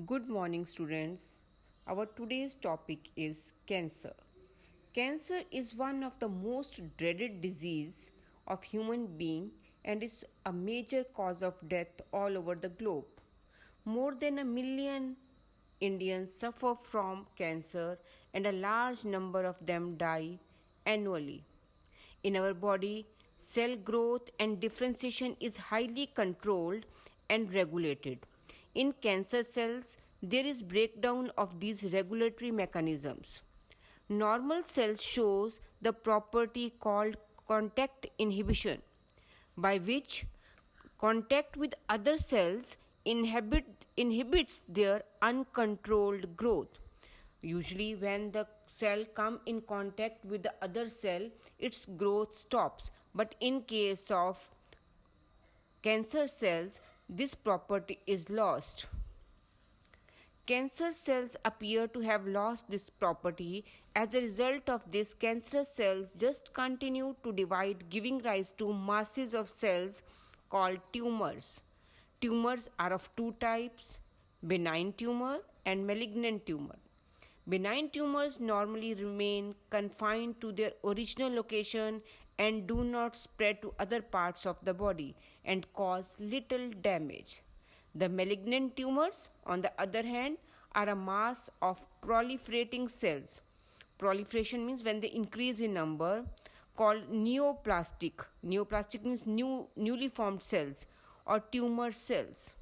Good morning, students. Our today's topic is cancer. Cancer is one of the most dreaded disease of human being and is a major cause of death all over the globe. More than 1 million Indians suffer from cancer and a large number of them die annually. In our body, cell growth and differentiation is highly controlled and regulated. In cancer cells, there is breakdown of these regulatory mechanisms. Normal cells shows the property called contact inhibition, by which contact with other cells inhibits their uncontrolled growth. Usually when the cell come in contact with the other cell, its growth stops. But in case of cancer cells, this property is lost. Cancer cells appear to have lost this property. As a result of this, cancerous cells just continue to divide, giving rise to masses of cells called tumors. Tumors are of two types: benign tumor and malignant tumor. Benign tumors normally remain confined to their original location and do not spread to other parts of the body and cause little damage. The malignant tumors, on the other hand, are a mass of proliferating cells. Proliferation means when they increase in number, called neoplastic. Neoplastic means newly formed cells or tumor cells.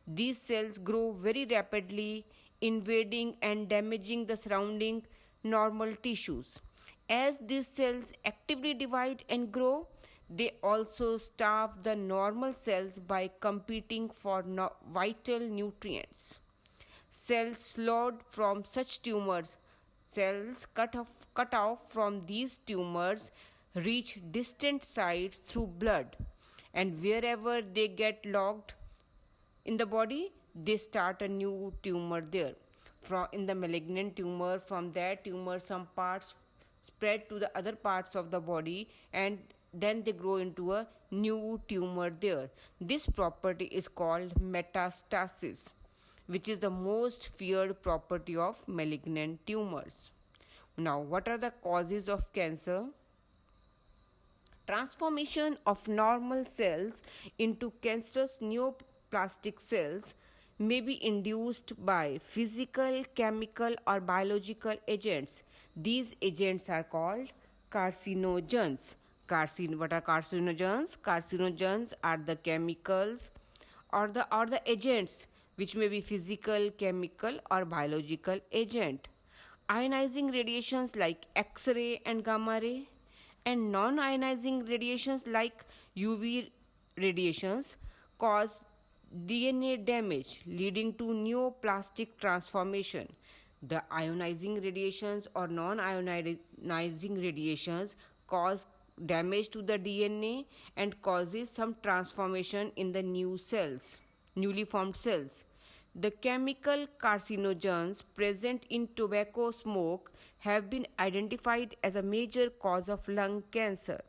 These cells grow very rapidly, invading and damaging the surrounding normal tissues. As these cells actively divide and grow, they also starve the normal cells by competing for vital nutrients. Cells slaughtered from such tumors, cells cut off from these tumors reach distant sites through blood, and wherever they get locked in the body, they start a new tumor there. In the malignant tumor, from that tumor, some parts spread to the other parts of the body and then they grow into a new tumor there. This property is called metastasis, which is the most feared property of malignant tumors. Now, what are the causes of cancer? Transformation of normal cells into cancerous neoplastic cells may be induced by physical, chemical, or biological agents. These agents are called carcinogens. What are carcinogens? Carcinogens are the chemicals or the agents which may be physical, chemical, or biological agent. Ionizing radiations like X-ray and gamma ray, and non-ionizing radiations like UV radiations cause DNA damage, leading to neoplastic transformation. The ionizing radiations or non-ionizing radiations cause damage to the DNA and causes some transformation in the newly formed cells. The chemical carcinogens present in tobacco smoke have been identified as a major cause of lung cancer.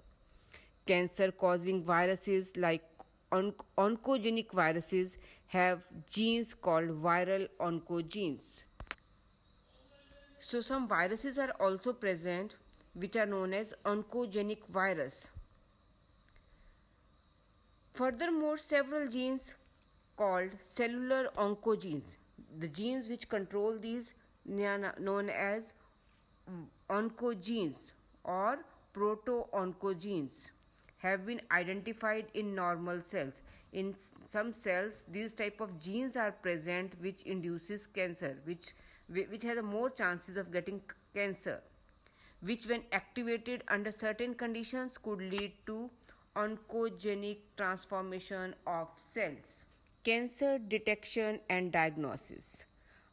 Cancer-causing viruses like oncogenic viruses have genes called viral oncogenes. So some viruses are also present which are known as oncogenic virus. Furthermore, several genes called cellular oncogenes, the genes which control these, known as oncogenes or proto-oncogenes, have been identified in normal cells. In some cells, these type of genes are present which induces cancer, which has more chances of getting cancer, which when activated under certain conditions could lead to oncogenic transformation of cells. Cancer detection and diagnosis.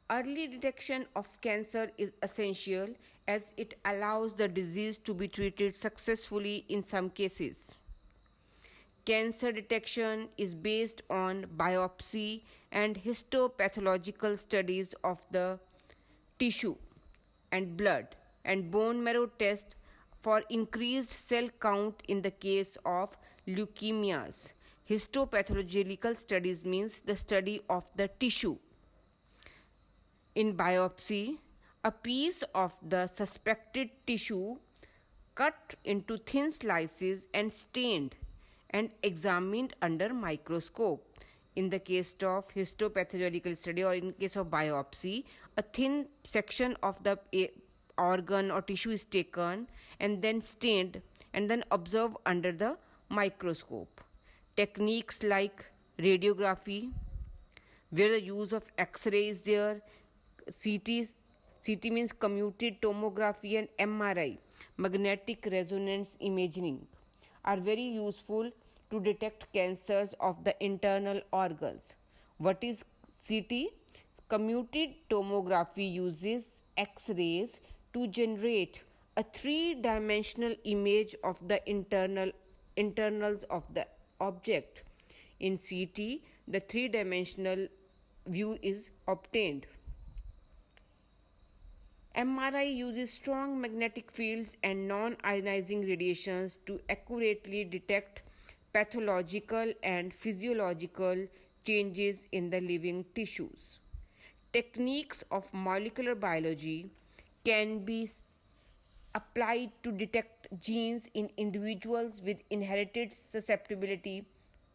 Early detection of cancer is essential as it allows the disease to be treated successfully in some cases. Cancer detection is based on biopsy and histopathological studies of the tissue and blood and bone marrow test for increased cell count in the case of leukemias. Histopathological studies means the study of the tissue. In biopsy, a piece of the suspected tissue cut into thin slices and stained and examined under microscope. In the case of histopathological study or in case of biopsy, a thin section of the organ or tissue is taken and then stained and then observed under the microscope. Techniques like radiography, where the use of X-ray is there, CT means computed tomography, and MRI, magnetic resonance imaging, are very useful to detect cancers of the internal organs. What is CT? Computed tomography uses X-rays to generate a three-dimensional image of the internals of the object. In CT, the three-dimensional view is obtained. MRI uses strong magnetic fields and non-ionizing radiations to accurately detect pathological and physiological changes in the living tissues. Techniques of molecular biology can be applied to detect genes in individuals with inherited susceptibility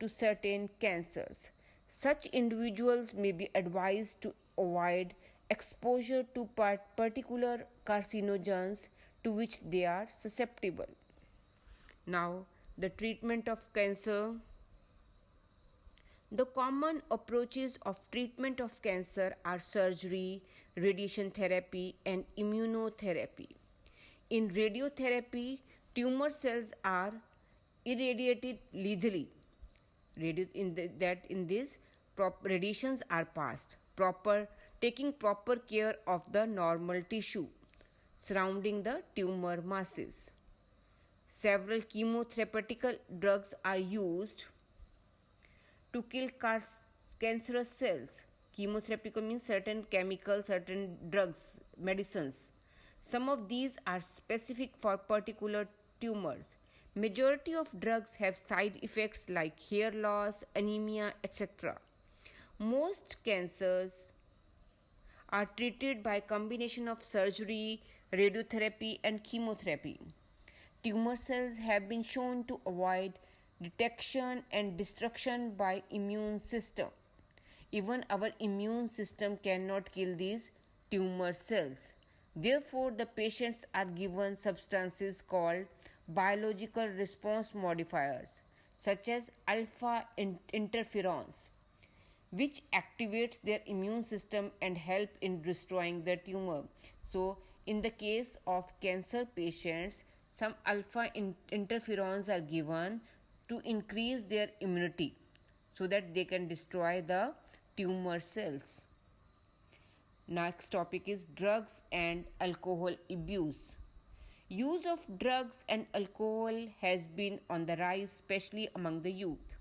to certain cancers. Such individuals may be advised to avoid exposure to particular carcinogens to which they are susceptible. Now, the treatment of cancer. The common approaches of treatment of cancer are surgery, radiation therapy, and immunotherapy. In radiotherapy, tumor cells are irradiated lethally. Radiations are passed, taking proper care of the normal tissue surrounding the tumor masses. Several chemotherapeutic drugs are used to kill cancerous cells. Chemotherapy means certain chemicals, certain drugs, medicines. Some of these are specific for particular tumors. Majority of drugs have side effects like hair loss, anemia, etc. Most cancers are treated by combination of surgery, radiotherapy, and chemotherapy. Tumor cells have been shown to avoid detection and destruction by immune system. Even our immune system cannot kill these tumor cells. Therefore, the patients are given substances called biological response modifiers such as alpha interferons, which activates their immune system and help in destroying the tumor. So, in the case of cancer patients, some alpha interferons are given to increase their immunity so that they can destroy the tumor cells. Next topic is drugs and alcohol abuse. Use of drugs and alcohol has been on the rise, especially among the youth.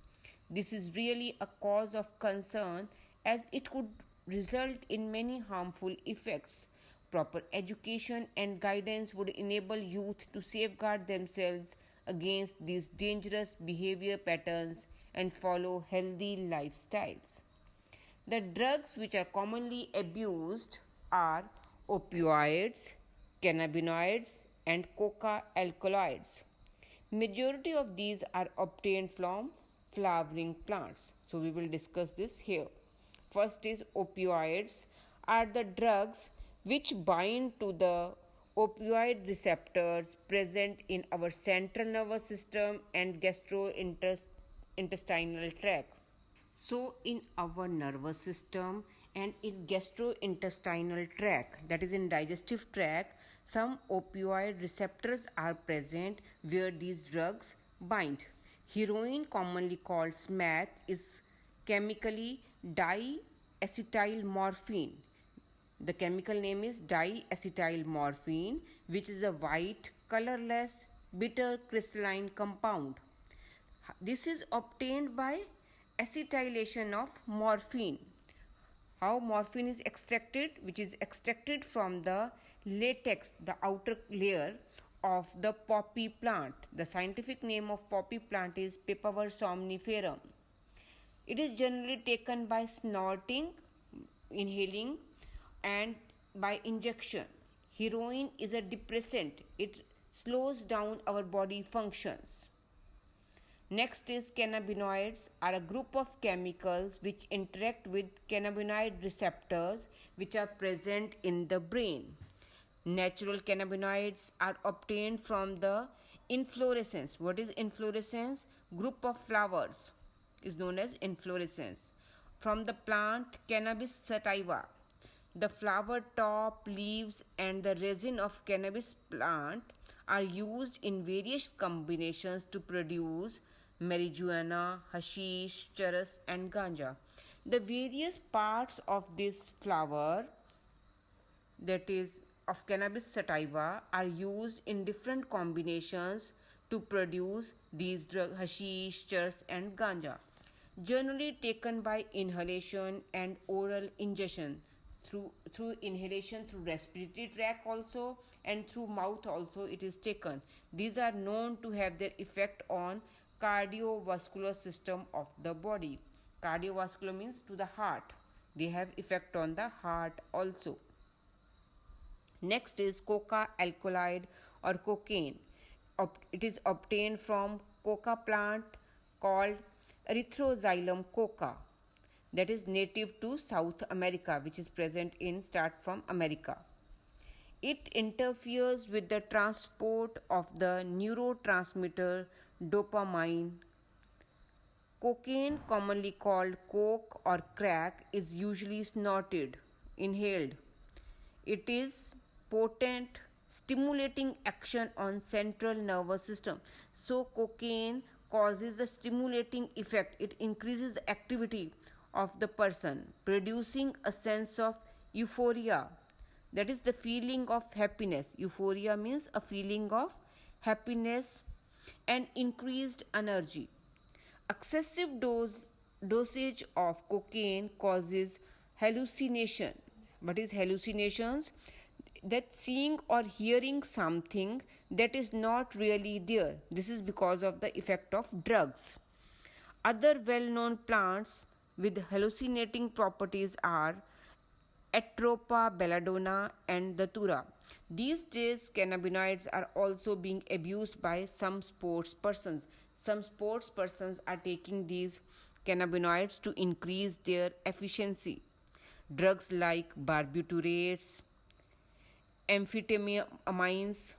This is really a cause of concern as it could result in many harmful effects. Proper education and guidance would enable youth to safeguard themselves against these dangerous behavior patterns and follow healthy lifestyles. The drugs which are commonly abused are opioids, cannabinoids, and coca alkaloids. Majority of these are obtained from flowering plants. So we will discuss this here. First is opioids are the drugs which bind to the opioid receptors present in our central nervous system and gastrointestinal tract. So in our nervous system and in gastrointestinal tract, that is in digestive tract, some opioid receptors are present where these drugs bind. Heroin, commonly called smack, is chemically diacetylmorphine. The chemical name is diacetylmorphine, which is a white, colorless, bitter crystalline compound. This is obtained by acetylation of morphine. How morphine is extracted? Which is extracted from the latex, the outer layer of the poppy plant. The scientific name of poppy plant is Papaver somniferum. It is generally taken by snorting, inhaling, and by injection. Heroin is a depressant. It slows down our body functions. Next is cannabinoids are a group of chemicals which interact with cannabinoid receptors which are present in the brain. Natural cannabinoids are obtained from the inflorescence. What is inflorescence? Group of flowers is known as inflorescence. From the plant cannabis sativa. The flower top, leaves and the resin of cannabis plant are used in various combinations to produce marijuana, hashish, charas and ganja. The various parts of this flower, that is of cannabis sativa, are used in different combinations to produce these drugs, hashish, charas and ganja. Generally taken by inhalation and oral ingestion. Through inhalation, through respiratory tract also, and through mouth also it is taken. These are known to have their effect on cardiovascular system of the body. Cardiovascular means to the heart. They have effect on the heart also. Next is coca alkaloid or cocaine. It is obtained from coca plant called Erythroxylum coca, that is native to South America, which is present in start from America. It interferes with the transport of the neurotransmitter dopamine. Cocaine, commonly called coke or crack, is usually snorted, inhaled. It is potent stimulating action on central nervous system. So cocaine causes the stimulating effect. It increases the activity of the person, producing a sense of euphoria, that is the feeling of happiness. Euphoria means a feeling of happiness and increased energy. Excessive dosage of cocaine causes hallucination. What is hallucinations? That seeing or hearing something that is not really there. This is because of the effect of drugs. Other well-known plants with hallucinating properties are Atropa belladonna and datura. These days, cannabinoids are also being abused by some sports persons. Some sports persons are taking these cannabinoids to increase their efficiency. Drugs like barbiturates, amphetamines,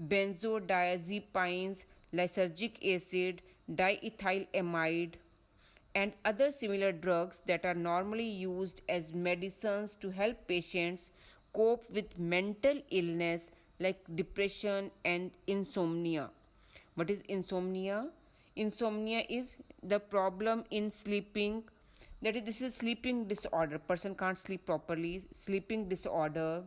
benzodiazepines, lysergic acid, diethylamide, and other similar drugs that are normally used as medicines to help patients cope with mental illness like depression and insomnia. What is insomnia? Insomnia is the problem in sleeping. That is, this is sleeping disorder. Person can't sleep properly. Sleeping disorder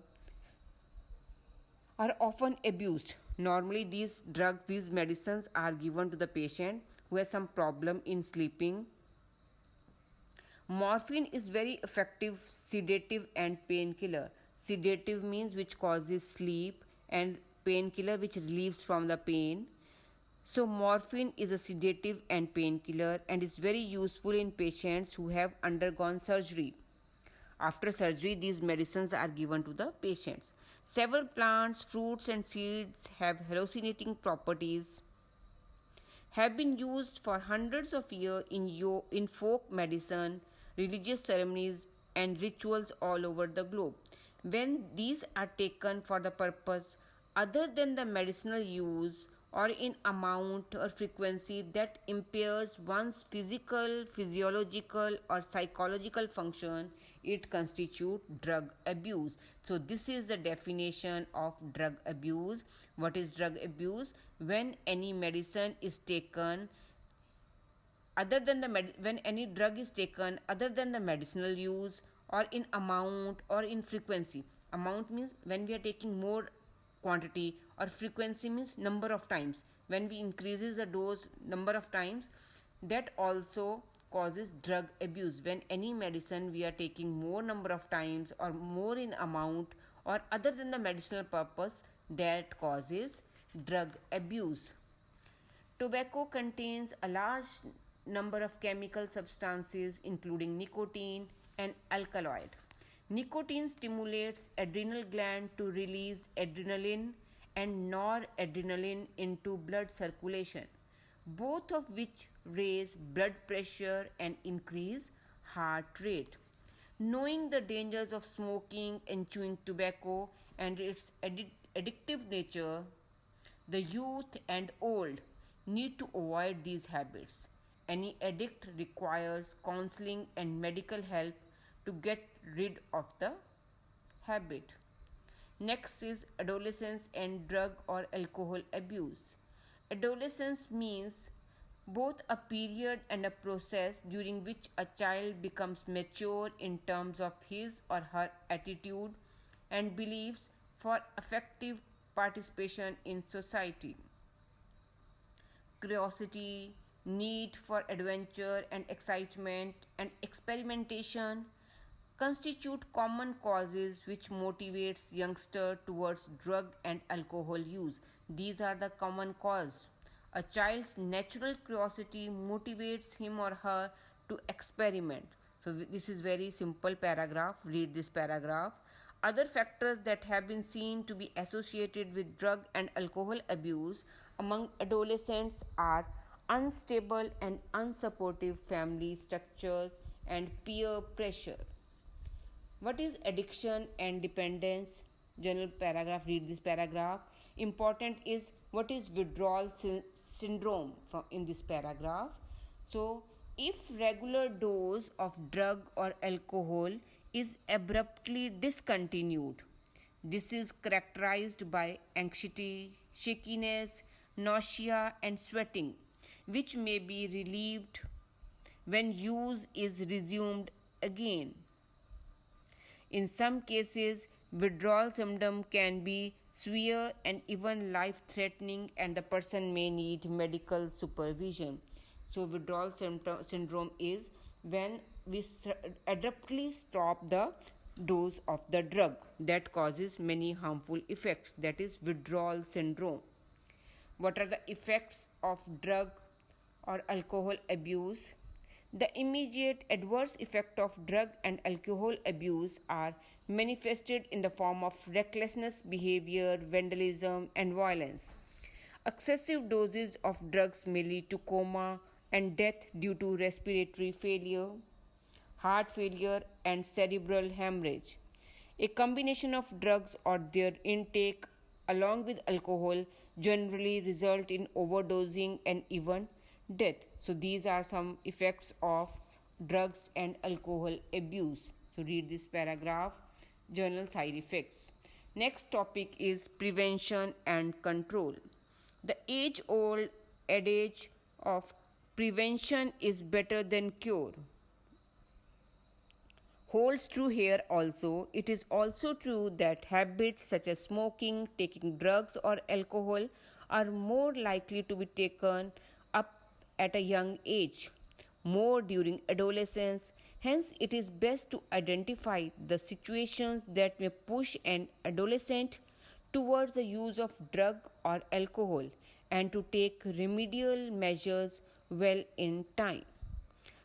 are often abused. Normally these drugs, these medicines are given to the patient who has some problem in sleeping. Morphine is very effective sedative and painkiller. Sedative means which causes sleep, and painkiller which relieves from the pain. So morphine is a sedative and painkiller and is very useful in patients who have undergone surgery. After surgery, these medicines are given to the patients. Several plants, fruits and seeds have hallucinating properties, have been used for hundreds of years in folk medicine, religious ceremonies and rituals all over the globe. When these are taken for the purpose other than the medicinal use or in amount or frequency that impairs one's physical, physiological or psychological function, it constitutes drug abuse. So this is the definition of drug abuse. What is drug abuse? When any medicine is taken other than when any drug is taken other than the medicinal use or in amount or in frequency. Amount means when we are taking more quantity, or frequency means number of times. When we increases the dose number of times, that also causes drug abuse. When any medicine we are taking more number of times or more in amount or other than the medicinal purpose, that causes drug abuse. Tobacco contains a large number of chemical substances including nicotine and alkaloid. Nicotine stimulates adrenal gland to release adrenaline and noradrenaline into blood circulation, both of which raise blood pressure and increase heart rate. Knowing the dangers of smoking and chewing tobacco and its addictive nature, the youth and old need to avoid these habits. Any addict requires counseling and medical help to get rid of the habit. Next is adolescence and drug or alcohol abuse. Adolescence means both a period and a process during which a child becomes mature in terms of his or her attitude and beliefs for effective participation in society. Curiosity, need for adventure and excitement and experimentation constitute common causes which motivates youngster towards drug and alcohol use. These are the common cause. A child's natural curiosity motivates him or her to experiment. So this is very simple paragraph. Read this paragraph. Other factors that have been seen to be associated with drug and alcohol abuse among adolescents are unstable and unsupportive family structures and peer pressure. What is addiction and dependence? General paragraph, read this paragraph. Important is what is withdrawal syndrome from in this paragraph. So, if regular dose of drug or alcohol is abruptly discontinued, this is characterized by anxiety, shakiness, nausea and sweating, which may be relieved when use is resumed again. In some cases, withdrawal symptom can be severe and even life-threatening, and the person may need medical supervision. So, withdrawal syndrome is when we abruptly stop the dose of the drug that causes many harmful effects. That is withdrawal syndrome. What are the effects of drug or alcohol abuse? The immediate adverse effect of drug and alcohol abuse are manifested in the form of recklessness behavior, vandalism, and violence. Excessive doses of drugs may lead to coma and death due to respiratory failure, heart failure, and cerebral hemorrhage. A combination of drugs or their intake along with alcohol generally result in overdosing and even death. So these are some effects of drugs and alcohol abuse. So read this paragraph, journal side effects. Next topic is prevention and control. The age-old adage of prevention is better than cure holds true here also. It is also true that habits such as smoking, taking drugs or alcohol are more likely to be taken up at a young age, more during adolescence. Hence, it is best to identify the situations that may push an adolescent towards the use of drug or alcohol and to take remedial measures well in time.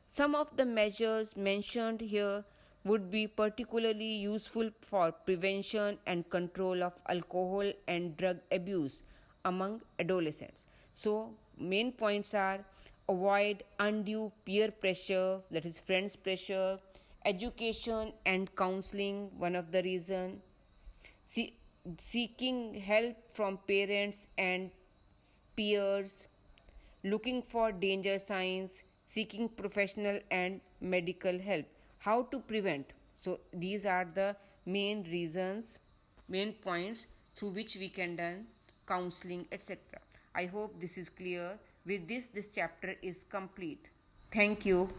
Some of the measures mentioned here would be particularly useful for prevention and control of alcohol and drug abuse among adolescents. So, main points are avoid undue peer pressure, that is friends pressure, education and counseling, one of the reason, seeking help from parents and peers, looking for danger signs, seeking professional and medical help. How to prevent? So these are the main reasons, main points through which we can do counseling, etc. I hope this is clear. With this chapter is complete. Thank you.